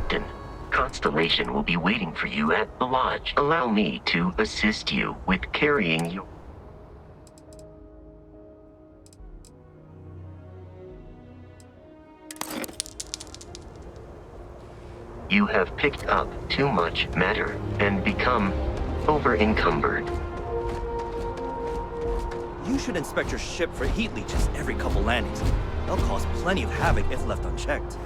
Captain. Constellation will be waiting for you at the lodge. Allow me to assist you with carrying you. You have picked up too much matter and become over-encumbered. You should inspect your ship for heat leeches every couple landings. They'll cause plenty of havoc if left unchecked.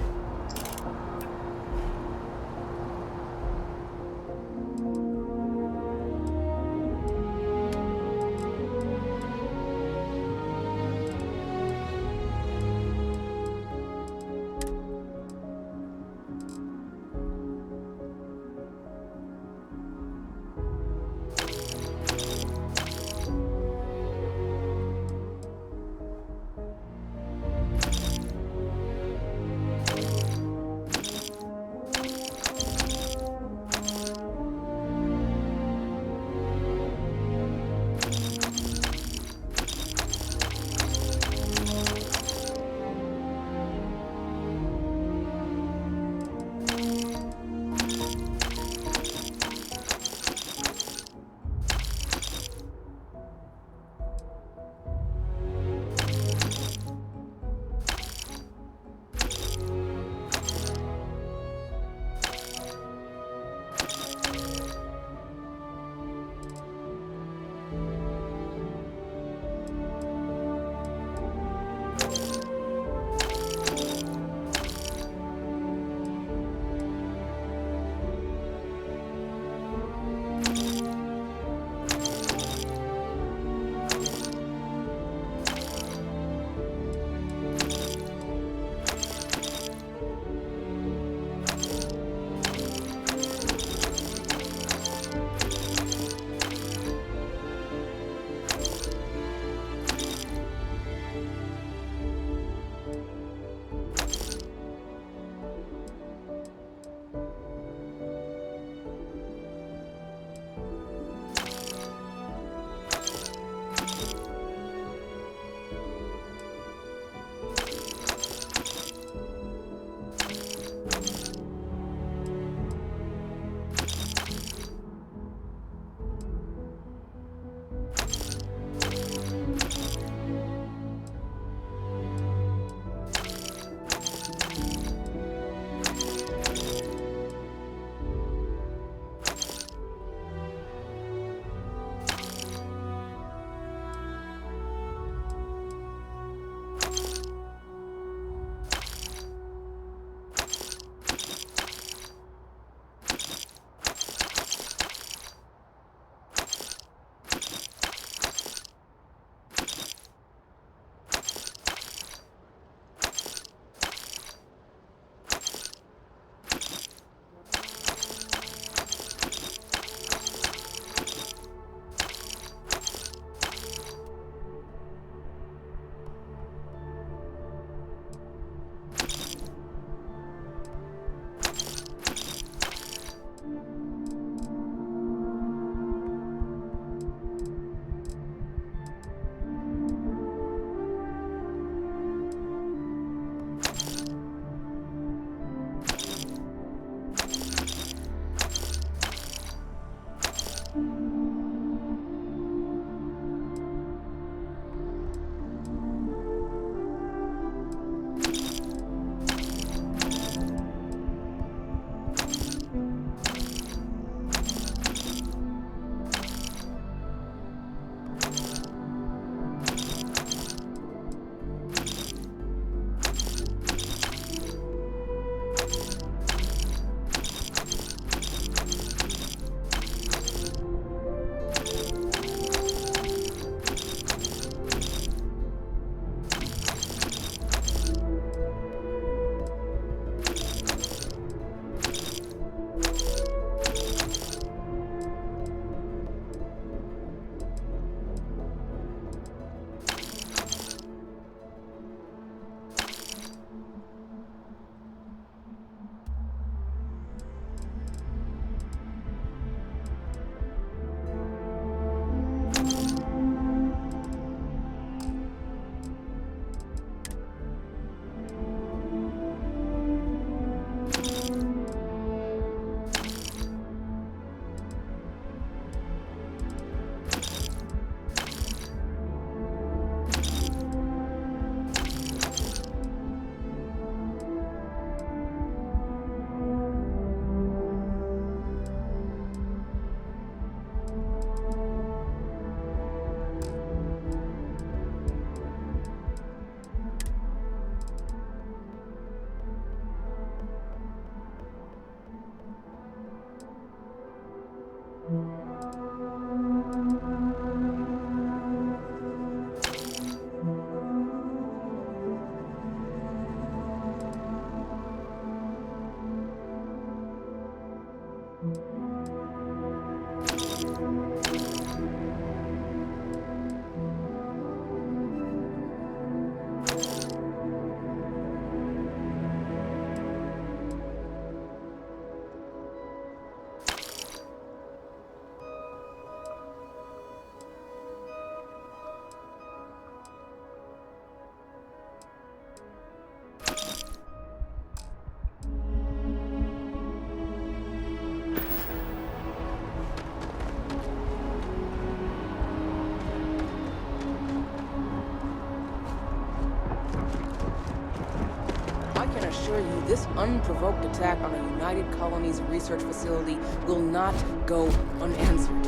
can assure you this unprovoked attack on a United Colonies research facility will not go unanswered.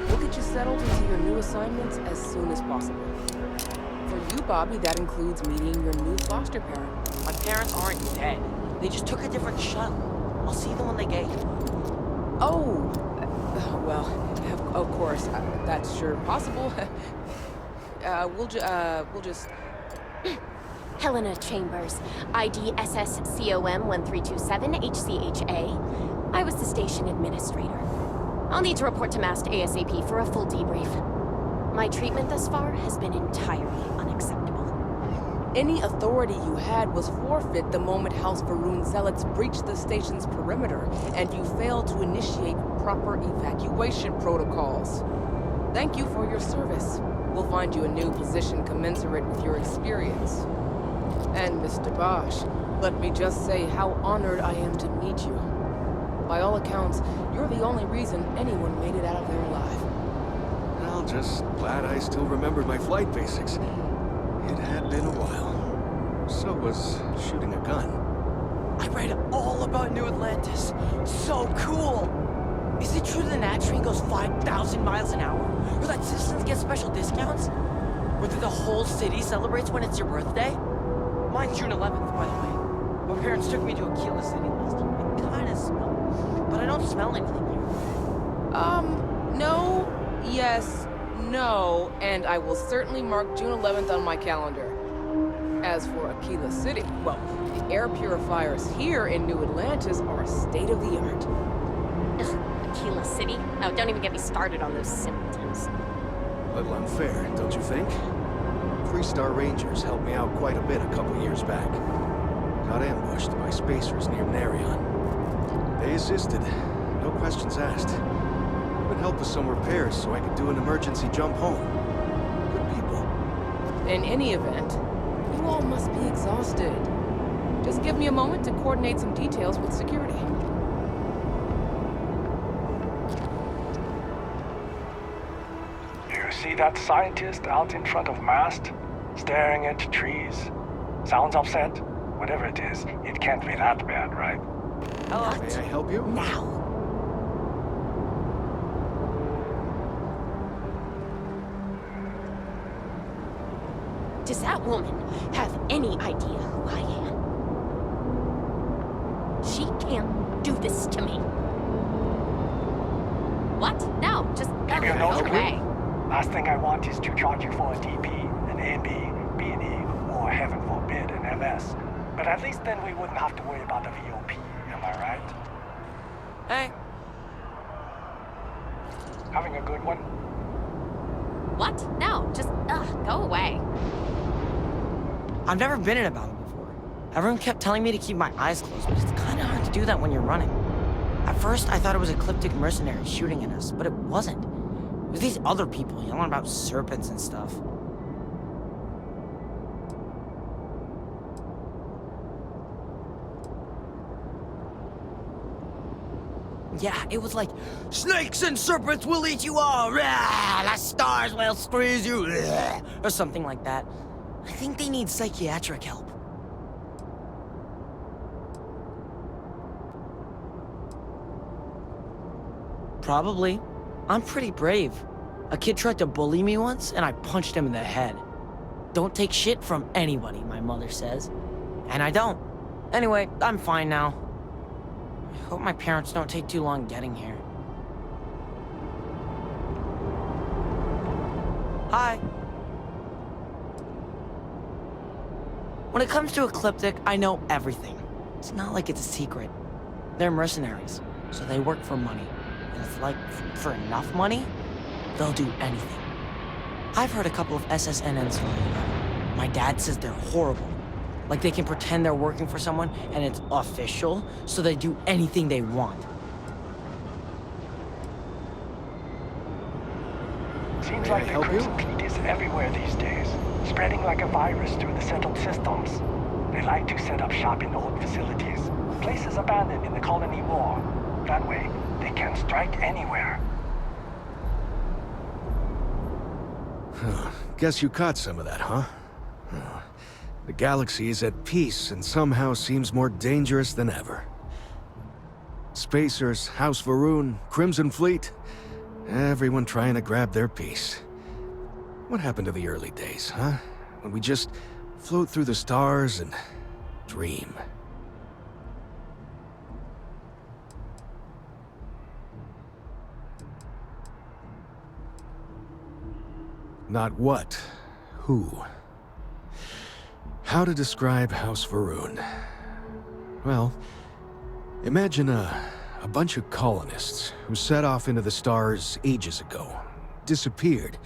We'll get you settled into your new assignments as soon as possible. For you, Bobby, that includes meeting your new foster parent. My parents aren't dead. They just took a different shuttle. I'll see them when they get here. Oh, well, of course, that's sure possible. We'll just... Helena Chambers, ID SSCOM 1327HCHA. I was the station administrator. I'll need to report to Mast ASAP for a full debrief. My treatment thus far has been entirely unacceptable. Any authority you had was forfeit the moment House Va'ruun Zealots breached the station's perimeter, and you failed to initiate proper evacuation protocols. Thank you for your service. We'll find you a new position commensurate with your experience. And Mr. Bosch, let me just say how honored I am to meet you. By all accounts, you're the only reason anyone made it out of there alive. Well, just glad I still remembered my flight basics. It had been a while. So was shooting a gun. I read all about New Atlantis. So cool! Is it true the Nat train goes 5,000 miles an hour? Or that citizens get special discounts? Or that the whole city celebrates when it's your birthday? Mine's June 11th, by the way. My parents took me to Aquila City last year. It kinda smelled, but I don't smell anything here. No, yes, no, and I will certainly mark June 11th on my calendar. As for Aquila City, well, the air purifiers here in New Atlantis are state-of-the-art. Aquila City? No, don't even get me started on those simpletons. A little unfair, don't you think? 3-star Rangers helped me out quite a bit a couple years back. Got ambushed by spacers near Narion. They assisted, no questions asked. Would help with some repairs so I could do an emergency jump home. Good people. In any event, you all must be exhausted. Just give me a moment to coordinate some details with security. You see that scientist out in front of Mast? Staring at trees? Sounds upset? Whatever it is, it can't be that bad, right? Hello? May I help you? Now. Does that woman have any idea who I am? She can't do this to me. What? No, just Give you a go note, away. Last thing I want is to charge you for a DP, an AB, B&E, or heaven forbid, an MS. But at least then we wouldn't have to worry about the VOP, am I right? Hey. Having a good one? What? No, just go away. I've never been in a battle before. Everyone kept telling me to keep my eyes closed, but it's kinda hard to do that when you're running. At first, I thought it was ecliptic mercenaries shooting at us, but it wasn't. It was these other people yelling about serpents and stuff. Yeah, it was like, snakes and serpents will eat you all, rah, the stars will squeeze you, rah, or something like that. I think they need psychiatric help. Probably. I'm pretty brave. A kid tried to bully me once, and I punched him in the head. Don't take shit from anybody, my mother says. And I don't. Anyway, I'm fine now. I hope my parents don't take too long getting here. Hi. When it comes to Ecliptic, I know everything. It's not like it's a secret. They're mercenaries, so they work for money. And if, like, for enough money, they'll do anything. I've heard a couple of SSNNs talking about it. My dad says they're horrible. Like they can pretend they're working for someone and it's official, so they do anything they want. Seems May like I the help you? Crimson Fleet is everywhere these days, spreading like a virus through the settled systems. They like to set up shop in old facilities, places abandoned in the colony war. That way, they can strike anywhere. Guess you caught some of that, huh? The galaxy is at peace and somehow seems more dangerous than ever. Spacers, House Va'ruun, Crimson Fleet, everyone trying to grab their piece. What happened to the early days, huh? When we just float through the stars and dream. Not what, who. How to describe House Va'ruun? Well, imagine a bunch of colonists who set off into the stars ages ago, disappeared,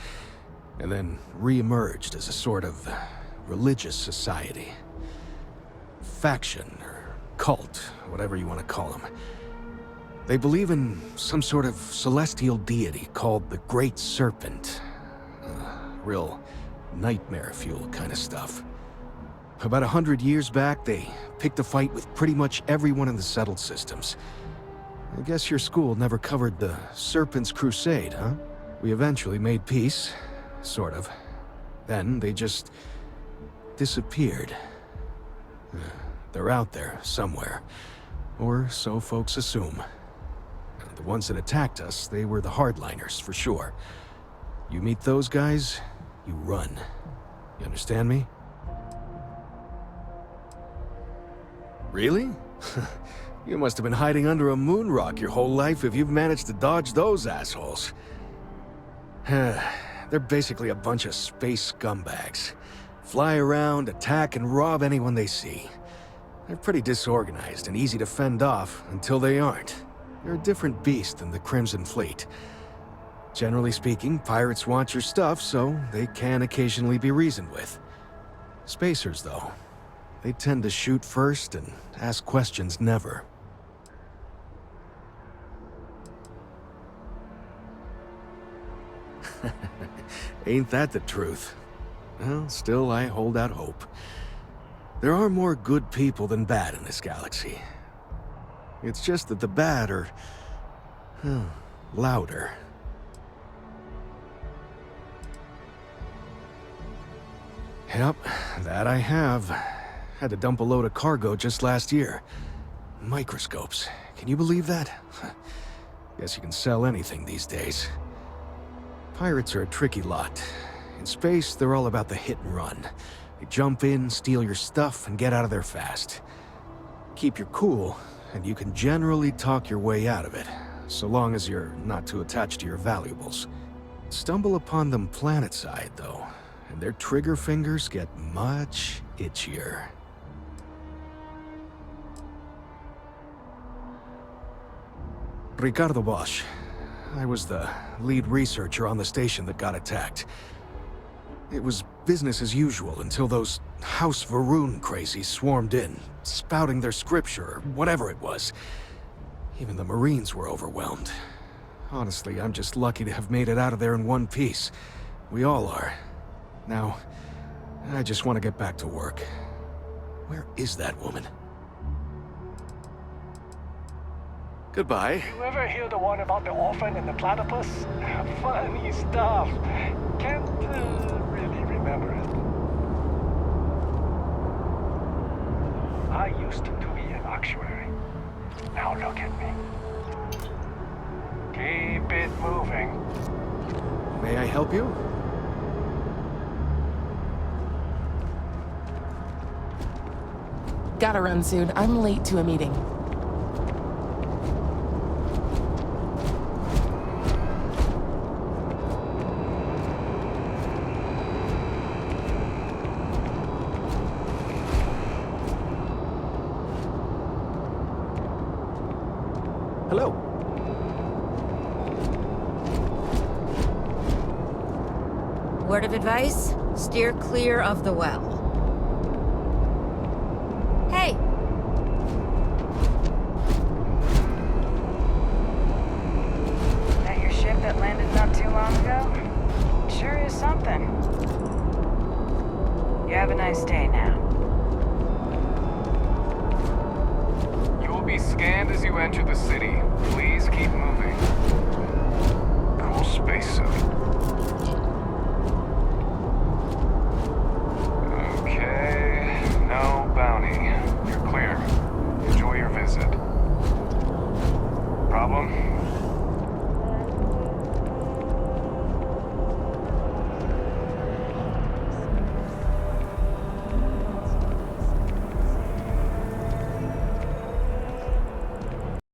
and then re-emerged as a sort of religious society. Faction, or cult, whatever you want to call them. They believe in some sort of celestial deity called the Great Serpent. Real nightmare fuel kind of stuff. About 100 years back, they picked a fight with pretty much everyone in the settled systems. I guess your school never covered the Serpent's Crusade, huh? We eventually made peace, sort of. Then they just disappeared. They're out there, somewhere. Or so folks assume. The ones that attacked us, they were the hardliners, for sure. You meet those guys, you run. You understand me? Really? You must have been hiding under a moon rock your whole life if you've managed to dodge those assholes. They're basically a bunch of space scumbags. Fly around, attack, and rob anyone they see. They're pretty disorganized and easy to fend off until they aren't. They're a different beast than the Crimson Fleet. Generally speaking, pirates want your stuff, so they can occasionally be reasoned with. Spacers, though, they tend to shoot first and ask questions never. Ain't that the truth? Well, still, I hold out hope. There are more good people than bad in this galaxy. It's just that the bad are, louder. Yep, that I have. Had to dump a load of cargo just last year. Microscopes. Can you believe that? Guess you can sell anything these days. Pirates are a tricky lot. In space, they're all about the hit and run. They jump in, steal your stuff, and get out of there fast. Keep your cool, and you can generally talk your way out of it, so long as you're not too attached to your valuables. Stumble upon them planetside, though, and their trigger fingers get much itchier. Ricardo Bosch. I was the lead researcher on the station that got attacked. It was business as usual until those House Va'ruun crazies swarmed in, spouting their scripture or whatever it was. Even the Marines were overwhelmed. Honestly, I'm just lucky to have made it out of there in one piece. We all are. Now, I just want to get back to work. Where is that woman? Goodbye. You ever hear the one about the orphan and the platypus? Funny stuff. Can't really remember it. I used to be an actuary. Now look at me. Keep it moving. May I help you? Gotta run soon. I'm late to a meeting. Hello. Word of advice? Steer clear of the well. Hey! That your ship that landed not too long ago? Sure is something. You have a nice day now. You will be scanned as you enter the city. Please keep moving. Cool spacesuit.